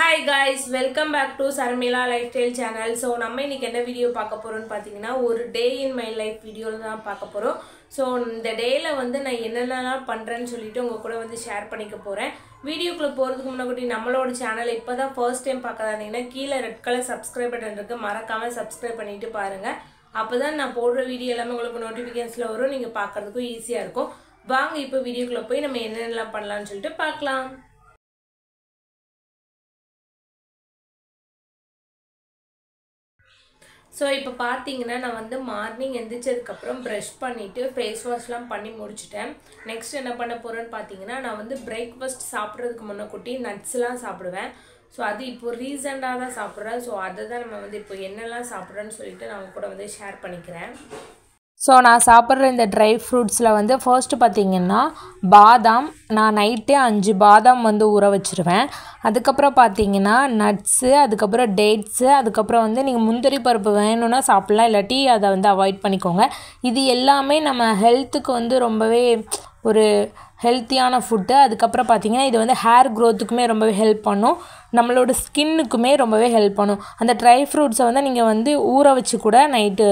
Hi guys, welcome back to Sarmila Lifestyle channel. So நம்ம இன்னைக்கு என்ன வீடியோ பார்க்க போறோம்னு பாத்தீங்கன்னா ஒரு டே இன் மை லைஃப் வீடியோல தான் பார்க்க போறோம். So இந்த டேல வந்து நான் என்னென்னலாம் பண்றேன்னு சொல்லிட்டு உங்க கூட வந்து ஷேர் பண்ணிக்க போறேன். வீடியோக்குள்ள போறதுக்கு முன்னாடி நம்மளோட சேனலை இப்போதான் ஃபர்ஸ்ட் டைம் பார்க்கறானீங்கன்னா கீழ ரெட் கலர் subscribe பட்டன் இருக்கு, மறக்காம subscribe பண்ணிட்டு பாருங்க. அப்பதான் நான் போடுற வீடியோ எல்லாமே உங்களுக்கு நோட்டிஃபிகேஷன்ஸ்ல வரும், நீங்க பார்க்கிறதுக்கு ஈஸியா இருக்கும். வாங்க இப்போ வீடியோக்குள்ள போய் நம்ம என்னென்னலாம் பண்ணலாம்னு சொல்லிட்டு பார்க்கலாம். So இப்போ பாத்தீங்கன்னா நான் வந்து மார்னிங் எந்திரிச்சதுக்கு அப்புறம் பிரஷ் பண்ணிட்டு ஃபேஸ் வாஷ்லாம் பண்ணி முடிச்சிட்டேன். நெக்ஸ்ட் என்ன பண்ண போறேன்னு பாத்தீங்கன்னா நான் வந்து பிரேக்ஃபாஸ்ட் சாப்பிடுறதுக்கு முன்னக்கூட்டி நட்ஸ்லாம் சாப்பிடுவேன். சோ அது இப்போ ரீசன்ட்டா தான் சாப்பிடுறேன். சோ அத தான் நம்ம வந்து இப்போ என்னெல்லாம் சாப்பிடுறேன்னு சொல்லிட்டு நான் கூட வந்து ஷேர் பண்ணிக்கிறேன். ஸோ நான் சாப்பிட்ற இந்த ட்ரை ஃப்ரூட்ஸில் வந்து ஃபர்ஸ்ட்டு பார்த்திங்கன்னா பாதாம், நான் நைட்டே 5 பாதாம் வந்து ஊற வச்சுருவேன். அதுக்கப்புறம் பார்த்திங்கன்னா நட்ஸு, அதுக்கப்புறம் டேட்ஸு, அதுக்கப்புறம் வந்து நீங்கள் முந்திரி பருப்பு வேணும்னா சாப்பிட்லாம், இல்லாட்டி அதை வந்து அவாய்ட் பண்ணிக்கோங்க. இது எல்லாமே நம்ம ஹெல்த்துக்கு வந்து ரொம்பவே ஒரு ஹெல்த்தியான ஃபுட்டு. அதுக்கப்புறம் பார்த்திங்கன்னா இது வந்து ஹேர் க்ரோத்துக்குமே ரொம்பவே ஹெல்ப் பண்ணும், நம்மளோட ஸ்கின்னுக்குமே ரொம்பவே ஹெல்ப் பண்ணும். அந்த ட்ரை ஃப்ரூட்ஸை வந்து நீங்கள் வந்து ஊற வச்சு கூட நைட்டு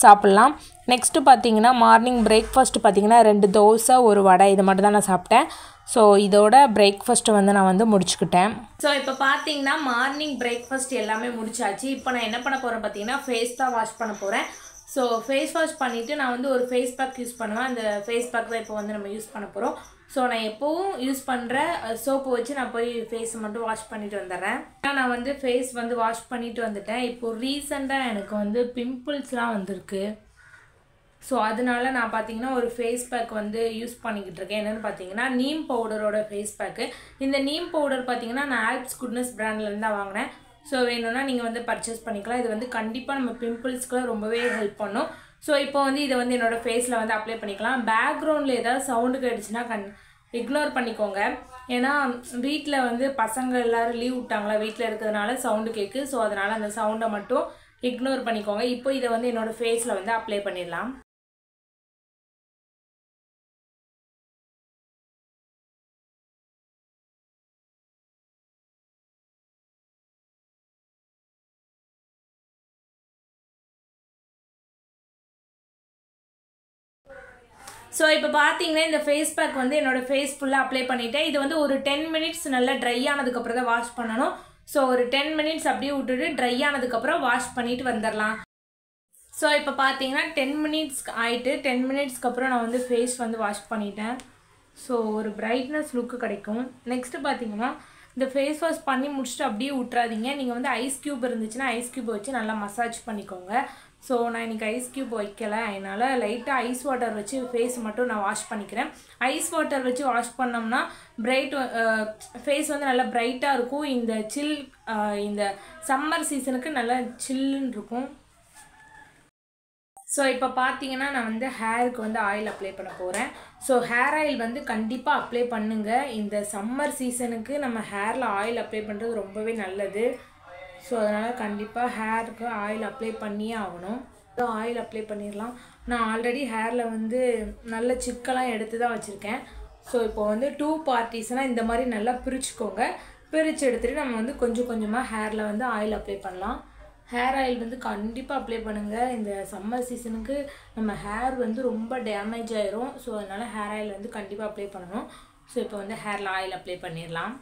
சாப்பிட்லாம். நெக்ஸ்ட்டு பார்த்திங்கன்னா மார்னிங் பிரேக்ஃபாஸ்ட்டு பார்த்திங்கன்னா 2 தோசை 1 வடை இது மட்டும் தான் நான் சாப்பிட்டேன். ஸோ இதோட பிரேக்ஃபாஸ்ட்டு வந்து நான் வந்து முடிச்சுக்கிட்டேன். ஸோ இப்போ பார்த்தீங்கன்னா மார்னிங் பிரேக்ஃபாஸ்ட் எல்லாமே முடிச்சாச்சு. இப்போ நான் என்ன பண்ண போகிறேன் பார்த்தீங்கன்னா ஃபேஸ் தான் வாஷ் பண்ண போகிறேன். ஸோ ஃபேஸ் வாஷ் பண்ணிவிட்டு நான் வந்து ஒரு ஃபேஸ் பேக் யூஸ் பண்ணுவேன். அந்த ஃபேஸ் பேக் தான் இப்போ வந்து நம்ம யூஸ் பண்ண போகிறோம். ஸோ நான் எப்போவும் யூஸ் பண்ணுற சோப்பு வச்சு நான் போய் ஃபேஸை மட்டும் வாஷ் பண்ணிட்டு வந்துடுறேன். நான் வந்து ஃபேஸ் வந்து வாஷ் பண்ணிட்டு வந்துட்டேன். இப்போது ரீசெண்டாக எனக்கு வந்து பிம்பிள்ஸ்லாம் வந்திருக்கு. ஸோ அதனால நான் பார்த்தீங்கன்னா ஒரு ஃபேஸ் பேக் வந்து யூஸ் பண்ணிக்கிட்டு இருக்கேன். என்னென்னு பார்த்தீங்கன்னா நீம் பவுடரோட ஃபேஸ் பேக்கு. இந்த நீம் பவுடர் பார்த்தீங்கன்னா நான் ஆல்ப்ஸ் குட்னஸ் பிராண்ட்லேருந்து தான் வாங்கினேன். ஸோ வேணும்னா நீங்கள் வந்து பர்ச்சேஸ் பண்ணிக்கலாம். இது வந்து கண்டிப்பாக நம்ம பிம்பிள்ஸ்க்குலாம் ரொம்பவே ஹெல்ப் பண்ணும். ஸோ இப்போ வந்து இதை வந்து என்னோடய ஃபேஸில் வந்து அப்ளை பண்ணிக்கலாம். பேக்ரவுண்டில் ஏதாவது சவுண்டு கேட்டுச்சுன்னா இக்னோர் பண்ணிக்கோங்க. ஏன்னா வீட்டில் வந்து பசங்க எல்லோரும் லீவ் விட்டாங்களா, வீட்டில் இருக்கிறதுனால சவுண்டு கேட்கு. ஸோ அதனால் அந்த சவுண்டை மட்டும் இக்னோர் பண்ணிக்கோங்க. இப்போ இதை வந்து என்னோடய ஃபேஸில் வந்து அப்ளை பண்ணிடலாம். ஸோ இப்போ பார்த்தீங்கன்னா இந்த ஃபேஸ் பேக் வந்து என்னோடய ஃபேஸ் ஃபுல்லாக அப்ளை பண்ணிவிட்டேன். இது வந்து ஒரு 10 மினிட்ஸ் நல்லா ட்ரை ஆனதுக்கப்புறம் தான் வாஷ் பண்ணணும். ஸோ ஒரு 10 மினிட்ஸ் அப்படியே விட்டுட்டு ட்ரை ஆனதுக்கப்புறம் வாஷ் பண்ணிவிட்டு வந்துடலாம். ஸோ இப்போ பார்த்தீங்கன்னா 10 மினிட்ஸ் ஆகிட்டு 10 மினிட்ஸ்க்கு அப்புறம் நான் வந்து ஃபேஸ் வந்து வாஷ் பண்ணிட்டேன். ஸோ ஒரு பிரைட்னஸ் லுக்கு கிடைக்கும். நெக்ஸ்ட்டு பார்த்தீங்கன்னா இந்த ஃபேஸ் வாஷ் பண்ணி முடிச்சுட்டு அப்படியே விட்றாதீங்க. நீங்கள் வந்து ஐஸ் க்யூப் இருந்துச்சுன்னா ஐஸ் க்யூப் வச்சு நல்லா மசாஜ் பண்ணிக்கோங்க. ஸோ நான் இன்றைக்கி ஐஸ் க்யூப் வைக்கலை, அதனால் லைட்டாக ஐஸ் வாட்டர் வச்சு ஃபேஸ் மட்டும் நான் வாஷ் பண்ணிக்கிறேன். ஐஸ் வாட்டர் வச்சு வாஷ் பண்ணோம்னா ஃபேஸ் வந்து நல்லா பிரைட்டாக இருக்கும். இந்த சம்மர் சீசனுக்கு நல்லா சில்லுன்னு இருக்கும். ஸோ இப்போ பார்த்தீங்கன்னா நான் வந்து ஹேருக்கு வந்து ஆயில் அப்ளை பண்ண போகிறேன். ஸோ ஹேர் ஆயில் வந்து கண்டிப்பாக அப்ளை பண்ணுங்கள். இந்த சம்மர் சீசனுக்கு நம்ம ஹேரில் ஆயில் அப்ளை பண்ணுறது ரொம்பவே நல்லது. ஸோ அதனால் கண்டிப்பாக ஹேருக்கு ஆயில் அப்ளை பண்ணியே ஆகணும். ஆயில் அப்ளை பண்ணிடலாம். நான் ஆல்ரெடி ஹேரில் வந்து நல்ல சிக்கெல்லாம் எடுத்து தான் வச்சுருக்கேன். ஸோ இப்போ வந்து 2 பார்ட்டிஸ்னால் இந்த மாதிரி நல்லா பிரிச்சுக்கோங்க. பிரித்து எடுத்துகிட்டு நம்ம வந்து கொஞ்சம் கொஞ்சமாக ஹேரில் வந்து ஆயில் அப்ளை பண்ணலாம். ஹேர் ஆயில் வந்து கண்டிப்பாக அப்ளை பண்ணுங்கள். இந்த சம்மர் சீசனுக்கு நம்ம ஹேர் வந்து ரொம்ப டேமேஜ் ஆயிரும். ஸோ அதனால் ஹேர் ஆயில் வந்து கண்டிப்பாக அப்ளை பண்ணணும். ஸோ இப்போ வந்து ஹேரில் ஆயில் அப்ளை பண்ணிடலாம்.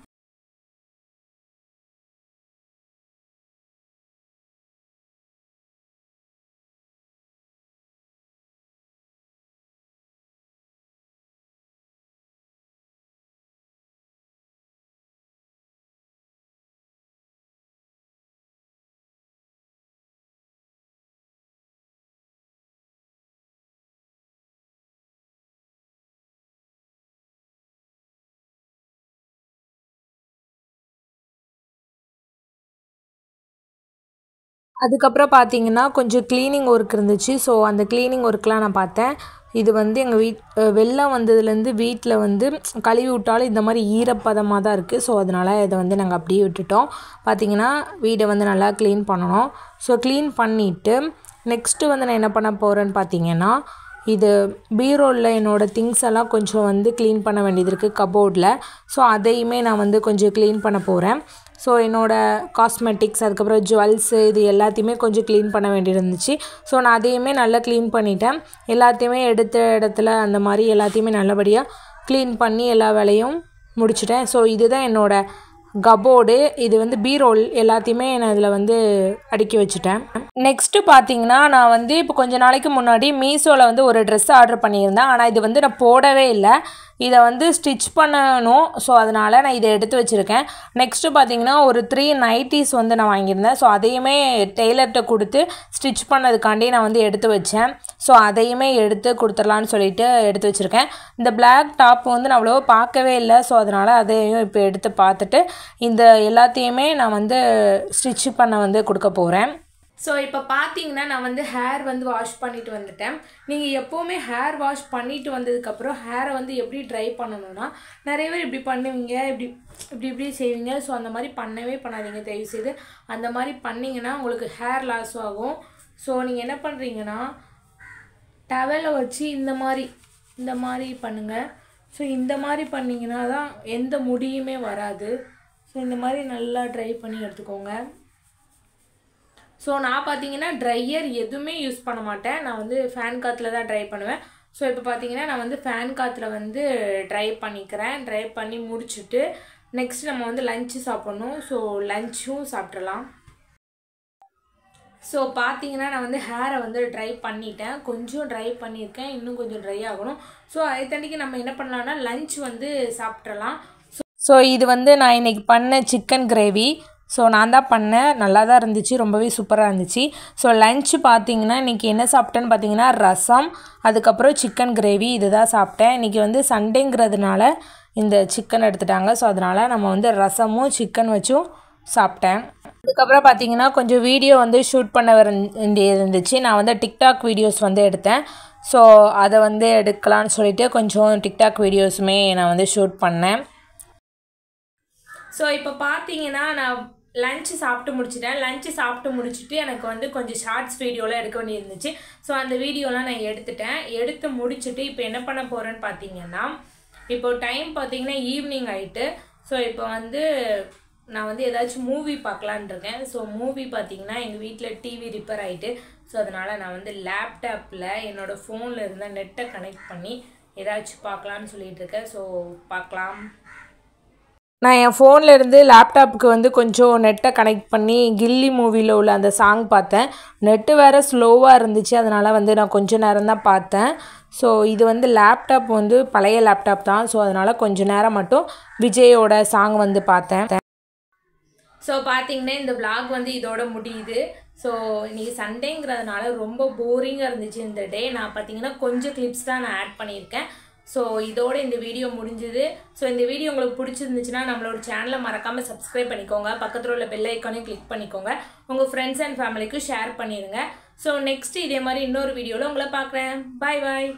அதுக்கப்புறம் பார்த்தீங்கன்னா கொஞ்சம் க்ளீனிங் ஒர்க் இருந்துச்சு. ஸோ அந்த க்ளீனிங் ஒர்க்லாம் நான் பார்த்தேன். இது வந்து எங்கள் வெள்ளம் வந்ததுலேருந்து வீட்டில் வந்து கழுவி விட்டாலும் இந்த மாதிரி ஈரப்பதமாக தான் இருக்குது. ஸோ அதனால் இதை வந்து நாங்கள் அப்படியே விட்டுட்டோம். பார்த்திங்கன்னா வீடை வந்து நல்லா க்ளீன் பண்ணணும். ஸோ க்ளீன் பண்ணிவிட்டு நெக்ஸ்ட்டு வந்து நான் என்ன பண்ண போகிறேன்னு பார்த்தீங்கன்னா இது பீரோவில் என்னோடய திங்ஸ் எல்லாம் கொஞ்சம் வந்து க்ளீன் பண்ண வேண்டியது இருக்குது கபோர்டில். ஸோ அதையுமே நான் வந்து கொஞ்சம் க்ளீன் பண்ண போகிறேன். ஸோ என்னோடய காஸ்மெட்டிக்ஸ் அதுக்கப்புறம் ஜுவல்ஸு இது எல்லாத்தையுமே கொஞ்சம் க்ளீன் பண்ண வேண்டியது இருந்துச்சு. ஸோ நான் அதையுமே நல்லா க்ளீன் பண்ணிட்டேன். எல்லாத்தையுமே எடுத்த இடத்துல அந்த மாதிரி எல்லாத்தையுமே நல்லபடியாக க்ளீன் பண்ணி எல்லா வேலையும் முடிச்சிட்டேன். ஸோ இதுதான் என்னோடய கபோர்டு. இது வந்து பீரோல் எல்லாத்தையுமே நான் இதில் வந்து அடுக்கி வச்சுட்டேன். நெக்ஸ்ட்டு பார்த்தீங்கன்னா நான் வந்து இப்போ கொஞ்சம் நாளைக்கு முன்னாடி மீஷோவில் வந்து ஒரு ட்ரெஸ் ஆர்டர் பண்ணியிருந்தேன். ஆனால் இது வந்து நான் போடவே இல்லை. இதை வந்து ஸ்டிச் பண்ணணும். ஸோ அதனால் நான் இதை எடுத்து வச்சுருக்கேன். நெக்ஸ்ட்டு பார்த்தீங்கன்னா ஒரு 3 நைட்டிஸ் வந்து நான் வாங்கியிருந்தேன். ஸோ அதையுமே டெய்லர்கிட்ட கொடுத்து ஸ்டிச் பண்ணதுக்காண்டி நான் வந்து எடுத்து வச்சேன். ஸோ அதையுமே எடுத்து கொடுத்துடலான்னு சொல்லிட்டு எடுத்து வச்சுருக்கேன். இந்த பிளாக் டாப் வந்து நான் அவ்வளோவா பார்க்கவே இல்லை. ஸோ அதனால் அதையும் இப்போ எடுத்து பார்த்துட்டு இந்த எல்லாத்தையுமே நான் வந்து ஸ்டிச் பண்ண வந்து கொடுக்க போகிறேன். ஸோ இப்போ பார்த்தீங்கன்னா நான் வந்து ஹேர் வந்து வாஷ் பண்ணிட்டு வந்துட்டேன். நீங்கள் எப்போவுமே ஹேர் வாஷ் பண்ணிட்டு வந்ததுக்கப்புறம் ஹேரை வந்து எப்படி ட்ரை பண்ணணும்னா, நிறைய பேர் இப்படி பண்ணுவீங்க, இப்படி செய்வீங்க. ஸோ அந்த மாதிரி பண்ணவே பண்ணாதீங்க தயவுசெய்து. அந்த மாதிரி பண்ணிங்கன்னா உங்களுக்கு ஹேர் லாஸ் ஆகும். ஸோ நீங்கள் என்ன பண்ணுறீங்கன்னா டவலை வச்சு இந்த மாதிரி பண்ணுங்கள். ஸோ இந்த மாதிரி பண்ணிங்கன்னா தான் எந்த முடியுமே வராது. ஸோ இந்த மாதிரி நல்லா ட்ரை பண்ணி எடுத்துக்கோங்க. ஸோ நான் பார்த்தீங்கன்னா ட்ரையர் எதுவுமே யூஸ் பண்ண மாட்டேன். நான் வந்து ஃபேன் காற்றுல தான் ட்ரை பண்ணுவேன். ஸோ இப்போ பார்த்தீங்கன்னா நான் வந்து ஃபேன் காற்றுல வந்து ட்ரை பண்ணிக்கிறேன். ட்ரை பண்ணி முடிச்சுட்டு நெக்ஸ்ட் நம்ம வந்து லஞ்சு சாப்பிட்ணும். ஸோ லஞ்சும் சாப்பிட்றலாம். ஸோ பார்த்தீங்கன்னா நான் வந்து ஹேரை வந்து ட்ரை பண்ணிட்டேன். கொஞ்சம் ட்ரை பண்ணியிருக்கேன், இன்னும் கொஞ்சம் ட்ரை ஆகணும். ஸோ அதை தண்டிக்கு நம்ம என்ன பண்ணலாம்னா லஞ்ச் வந்து சாப்பிட்றலாம். ஸோ இது வந்து நான் இன்றைக்கி பண்ண சிக்கன் கிரேவி. ஸோ நான் தான் பண்ணேன். நல்லா தான் இருந்துச்சு, ரொம்பவே சூப்பராக இருந்துச்சு. ஸோ லன்ச்சு பார்த்தீங்கன்னா இன்றைக்கி என்ன சாப்பிட்டேன்னு பார்த்தீங்கன்னா ரசம், அதுக்கப்புறம் சிக்கன் கிரேவி இது தான் சாப்பிட்டேன். இன்றைக்கி வந்து சண்டேங்கிறதுனால இந்த சிக்கன் எடுத்துட்டாங்க. ஸோ அதனால் நம்ம வந்து ரசமும் சிக்கன் வச்சும் சாப்பிட்டேன். அதுக்கப்புறம் பார்த்தீங்கன்னா கொஞ்சம் வீடியோ வந்து ஷூட் பண்ண வேண்டியது இருந்துச்சு. நான் வந்து டிக்டாக் வீடியோஸ் வந்து எடுத்தேன். ஸோ அதை வந்து எடுக்கலான்னு சொல்லிட்டு கொஞ்சம் டிக்டாக் வீடியோஸுமே நான் வந்து ஷூட் பண்ணேன். ஸோ இப்போ பார்த்தீங்கன்னா நான் லஞ்சு சாப்பிட்டு முடிச்சிட்டேன். லஞ்சு சாப்பிட்டு முடிச்சுட்டு எனக்கு வந்து கொஞ்சம் ஷார்ட்ஸ் வீடியோலாம் எடுக்க வேண்டியிருந்துச்சு. ஸோ அந்த வீடியோலாம் நான் எடுத்து முடிச்சுட்டு இப்போ என்ன பண்ண போகிறேன்னு பார்த்தீங்கன்னா இப்போ டைம் பார்த்தீங்கன்னா ஈவினிங் ஆகிட்டு. ஸோ இப்போ வந்து நான் வந்து ஏதாச்சும் மூவி பார்க்கலான் இருக்கேன். ஸோ மூவி பார்த்தீங்கன்னா எங்கள் வீட்டில் டிவி ரிப்பேர் ஆகிட்டு. ஸோ அதனால் நான் வந்து லேப்டாப்பில் என்னோடய ஃபோனில் இருந்த நெட்டை கனெக்ட் பண்ணி ஏதாச்சும் பார்க்கலான்னு சொல்லிட்டு இருக்கேன். ஸோ பார்க்கலாம். நான் என் ஃபோனில் இருந்து லேப்டாப்புக்கு வந்து கொஞ்சம் நெட்டை கனெக்ட் பண்ணி கில்லி மூவியில் உள்ள அந்த சாங் பார்த்தேன். நெட்டு வேறு ஸ்லோவாக இருந்துச்சு, அதனால் வந்து நான் கொஞ்சம் நேரம் தான் பார்த்தேன். ஸோ இது வந்து லேப்டாப் வந்து பழைய லேப்டாப் தான். ஸோ அதனால் கொஞ்சம் நேரம் மட்டும் விஜயோட சாங் வந்து பார்த்தேன். ஸோ பார்த்தீங்கன்னா இந்த vlog வந்து இதோட முடியுது. ஸோ இன்றைக்கி சண்டேங்கிறதுனால ரொம்ப போரிங்காக இருந்துச்சு இந்த டே. நான் பார்த்தீங்கன்னா கொஞ்சம் கிளிப்ஸ் தான் நான் ஆட் பண்ணியிருக்கேன். ஸோ இதோட இந்த வீடியோ முடிஞ்சுது. ஸோ இந்த வீடியோ உங்களுக்கு பிடிச்சிருந்துச்சுன்னா நம்மளோட சேனலை மறக்காமல் சப்ஸ்கிரைப் பண்ணிக்கோங்க. பக்கத்தில் உள்ள பெல் ஐக்கானையும் கிளிக் பண்ணிக்கோங்க. உங்கள் ஃப்ரெண்ட்ஸ் அண்ட் ஃபேமிலிக்கும் ஷேர் பண்ணிடுங்க. ஸோ நெக்ஸ்ட் இதே மாதிரி இன்னொரு வீடியோவில் உங்களை பார்க்குறேன். பாய் பாய்.